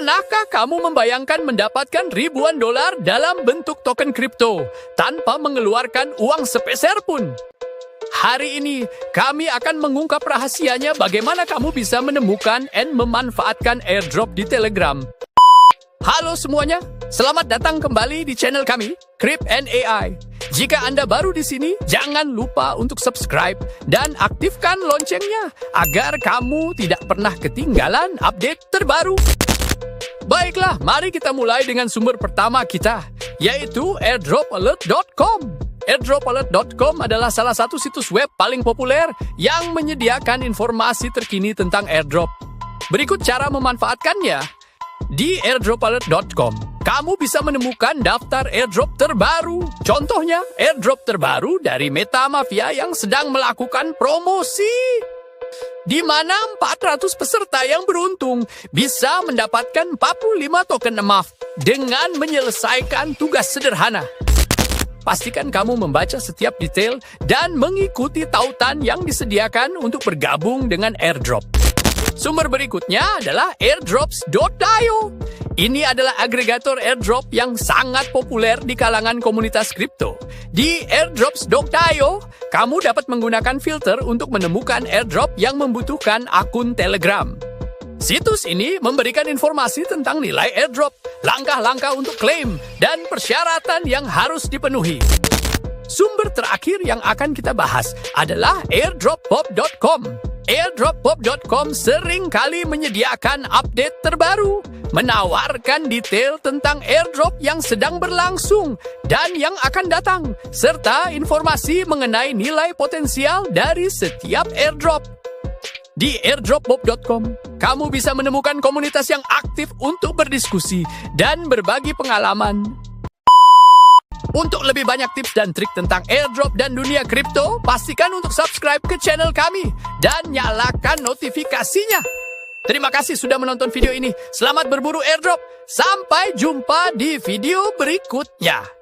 Pernahkah kamu membayangkan mendapatkan ribuan dolar dalam bentuk token kripto tanpa mengeluarkan uang sepeser pun? Hari ini, kami akan mengungkap rahasianya bagaimana kamu bisa menemukan dan memanfaatkan airdrop di Telegram. Halo semuanya, selamat datang kembali di channel kami, Crypt&AI. Jika Anda baru di sini, jangan lupa untuk subscribe dan aktifkan loncengnya agar kamu tidak pernah ketinggalan update terbaru. Baiklah, mari kita mulai dengan sumber pertama kita, yaitu airdropalert.com. Airdropalert.com adalah salah satu situs web paling populer yang menyediakan informasi terkini tentang airdrop. Berikut cara memanfaatkannya. Di airdropalert.com, kamu bisa menemukan daftar airdrop terbaru. Contohnya, airdrop terbaru dari Meta Mafia yang sedang melakukan promosi, di mana 400 peserta yang beruntung bisa mendapatkan 45 token emas dengan menyelesaikan tugas sederhana. Pastikan kamu membaca setiap detail dan mengikuti tautan yang disediakan untuk bergabung dengan airdrop. Sumber berikutnya adalah airdrops.io. Ini adalah agregator airdrop yang sangat populer di kalangan komunitas kripto. Di airdrops.io, kamu dapat menggunakan filter untuk menemukan airdrop yang membutuhkan akun Telegram. Situs ini memberikan informasi tentang nilai airdrop, langkah-langkah untuk klaim, dan persyaratan yang harus dipenuhi. Sumber terakhir yang akan kita bahas adalah airdroppop.com. Airdroppop.com sering kali menyediakan update terbaru, menawarkan detail tentang airdrop yang sedang berlangsung dan yang akan datang, serta informasi mengenai nilai potensial dari setiap airdrop. Di airdroppop.com, kamu bisa menemukan komunitas yang aktif untuk berdiskusi dan berbagi pengalaman. Untuk lebih banyak tips dan trik tentang airdrop dan dunia kripto, pastikan untuk subscribe ke channel kami dan nyalakan notifikasinya. Terima kasih sudah menonton video ini. Selamat berburu airdrop. Sampai jumpa di video berikutnya.